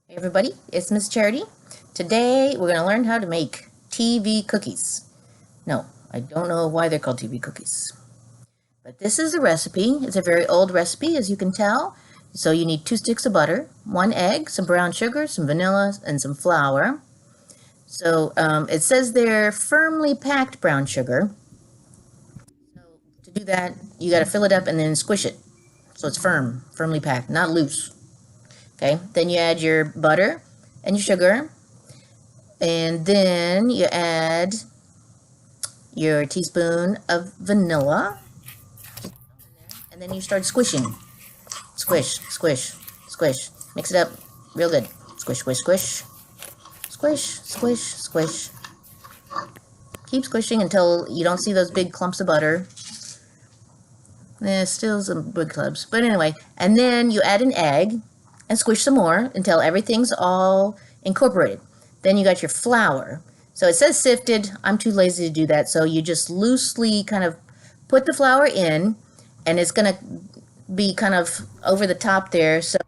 Hey everybody, it's Miss Charity. Today we're going to learn how to make TV cookies. No, I don't know why they're called TV cookies. But this is a recipe. It's a very old recipe, as you can tell. So you need 2 sticks of butter, 1 egg, some brown sugar, some vanilla, and some flour. So it says they're firmly packed brown sugar. So to do that, you got to fill it up and then squish it. So it's firmly packed, not loose. Okay, then you add your butter and your sugar, and then you add your teaspoon of vanilla, and then you start squishing. Squish, squish, squish. Mix it up real good. Squish, squish, squish. Squish, squish, squish. Keep squishing until you don't see those big clumps of butter. There's still some big clumps, but anyway. And then you add an egg and squish some more until everything's all incorporated. Then you got your flour. So it says sifted. I'm too lazy to do that. So you just loosely kind of put the flour in, and it's going to be kind of over the top there. So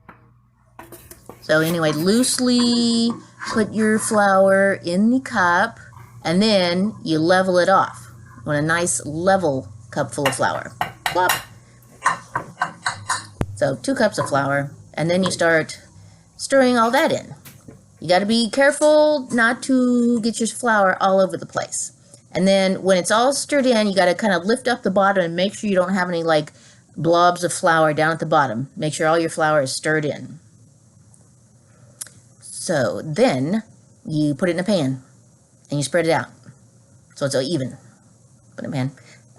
anyway, loosely put your flour in the cup, and then you level it off with a nice level cup full of flour. Plop. So 2 cups of flour. And then you start stirring all that in. You got to be careful not to get your flour all over the place. And then when it's all stirred in, you got to kind of lift up the bottom and make sure you don't have any like blobs of flour down at the bottom. Make sure all your flour is stirred in. So then you put it in a pan and you spread it out so it's all even. Put it in a pan.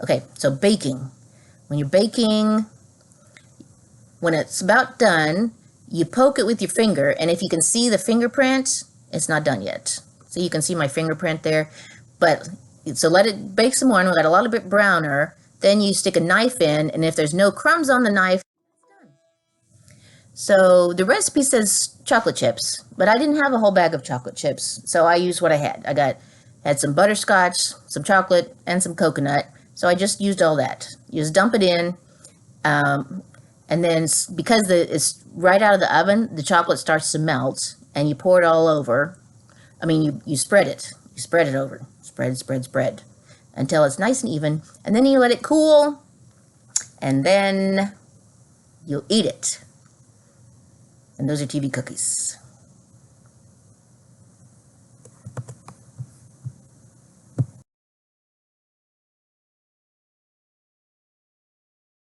Okay, so baking. When you're baking, when it's about done, you poke it with your finger, and if you can see the fingerprint, it's not done yet. So you can see my fingerprint there. But so let it bake some more, and we got a little bit browner. Then you stick a knife in, and if there's no crumbs on the knife, it's done. So the recipe says chocolate chips, but I didn't have a whole bag of chocolate chips, so I used what I had. Had some butterscotch, some chocolate, and some coconut. So I just used all that. You just dump it in. And then because it's right out of the oven, the chocolate starts to melt, and you pour it all over. I mean, you spread it. You spread it over. Spread, spread, spread until it's nice and even. And then you let it cool, and then you'll eat it. And those are TV cookies.